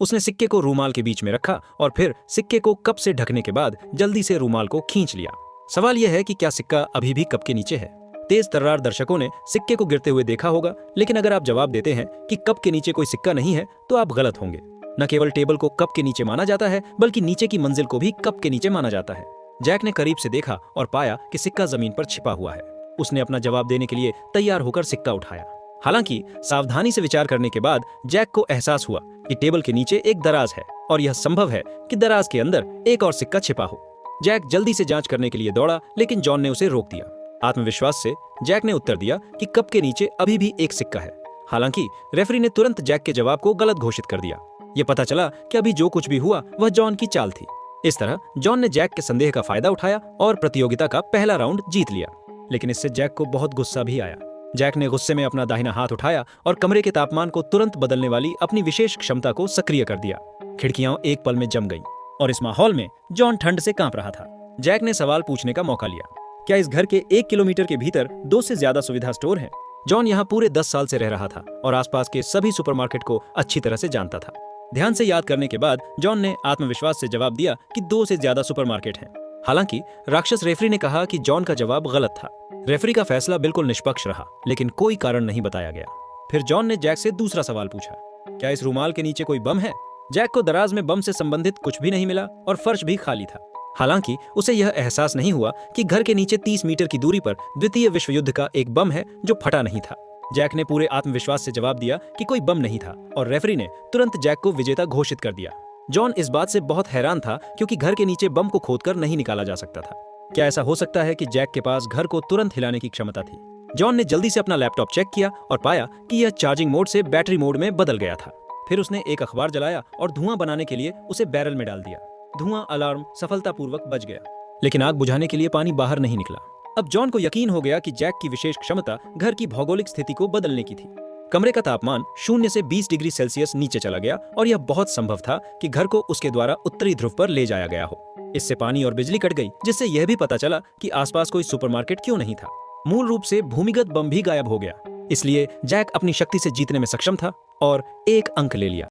उसने सिक्के को रूमाल के बीच में रखा और फिर सिक्के को कप से ढकने के बाद जल्दी से रूमाल को खींच लिया। सवाल यह है कि क्या सिक्का अभी भी कप के नीचे है? तेज तर्रार दर्शकों ने सिक्के को गिरते हुए देखा होगा, लेकिन अगर आप जवाब देते हैं कि कप के नीचे कोई सिक्का नहीं है तो आप गलत होंगे। न केवल टेबल को कप के नीचे माना जाता है, बल्कि नीचे की मंजिल को भी कप के नीचे माना जाता है। जैक ने करीब से देखा और पाया कि सिक्का जमीन पर छिपा हुआ है। उसने अपना जवाब देने के लिए तैयार होकर सिक्का उठाया। हालांकि सावधानी से विचार करने के बाद जैक को एहसास हुआ कि टेबल के नीचे एक दराज है और यह संभव है कि दराज के अंदर एक और सिक्का छिपा हो। जैक जल्दी से जांच करने के लिए दौड़ा, लेकिन जॉन ने उसे रोक दिया। आत्मविश्वास से जैक ने उत्तर दिया कि कप के नीचे अभी भी एक सिक्का है। हालांकि रेफरी ने तुरंत जैक के जवाब को गलत घोषित कर दिया। ये पता चला कि अभी जो कुछ भी हुआ वह जॉन की चाल थी। इस तरह जॉन ने जैक के संदेह का फायदा उठाया और प्रतियोगिता का पहला राउंड जीत लिया। लेकिन इससे जैक को बहुत गुस्सा भी आया। जैक ने गुस्से में अपना दाहिना हाथ उठाया और कमरे के तापमान को तुरंत बदलने वाली अपनी विशेष क्षमता को सक्रिय कर दिया। खिड़कियां एक पल में जम गईं और इस माहौल में जॉन ठंड से कांप रहा था। जैक ने सवाल पूछने का मौका लिया, क्या इस घर के 1 किलोमीटर के भीतर 2 से ज्यादा सुविधा स्टोर हैं? जॉन यहाँ पूरे 10 साल से रह रहा था और आसपास के सभी सुपरमार्केट को अच्छी तरह से जानता था। ध्यान से याद करने के बाद जॉन ने आत्मविश्वास से जवाब दिया कि 2 से ज्यादा सुपरमार्केट हैं। हालांकि राक्षस रेफरी ने कहा कि जॉन का जवाब गलत था। रेफरी का फैसला बिल्कुल निष्पक्ष रहा, लेकिन कोई कारण नहीं बताया गया। फिर जॉन ने जैक से दूसरा सवाल पूछा, क्या इस रूमाल के नीचे कोई बम है? जैक को दराज में बम से संबंधित कुछ भी नहीं मिला और फर्श भी खाली था। हालांकि उसे यह एहसास नहीं हुआ कि घर के नीचे 30 मीटर की दूरी पर द्वितीय विश्व युद्ध का एक बम है जो फटा नहीं था। जैक ने पूरे आत्मविश्वास से जवाब दिया कि कोई बम नहीं था और रेफरी ने तुरंत जैक को विजेता घोषित कर दिया। जॉन इस बात से बहुत हैरान था क्योंकि घर के नीचे बम को खोदकर नहीं निकाला जा सकता था। क्या ऐसा हो सकता है कि जैक के पास घर को तुरंत हिलाने की क्षमता थी? जॉन ने जल्दी से अपना लैपटॉप चेक किया और पाया कि यह चार्जिंग मोड से बैटरी मोड में बदल गया था। फिर उसने एक अखबार जलाया और धुआं बनाने के लिए उसे बैरल में डाल दिया। धुआं अलार्म सफलतापूर्वक बज गया, लेकिन आग बुझाने के लिए पानी बाहर नहीं निकला। अब जॉन को यकीन हो गया कि जैक की विशेष क्षमता घर की भौगोलिक स्थिति को बदलने की थी। कमरे का तापमान 0 से 20 डिग्री सेल्सियस नीचे चला गया और यह बहुत संभव था कि घर को उसके द्वारा उत्तरी ध्रुव पर ले जाया गया हो। इससे पानी और बिजली कट गई, जिससे यह भी पता चला कि आसपास कोई सुपरमार्केट क्यों नहीं था। मूल रूप से भूमिगत बम भी गायब हो गया। इसलिए जैक अपनी शक्ति से जीतने में सक्षम था और 1 अंक ले लिया।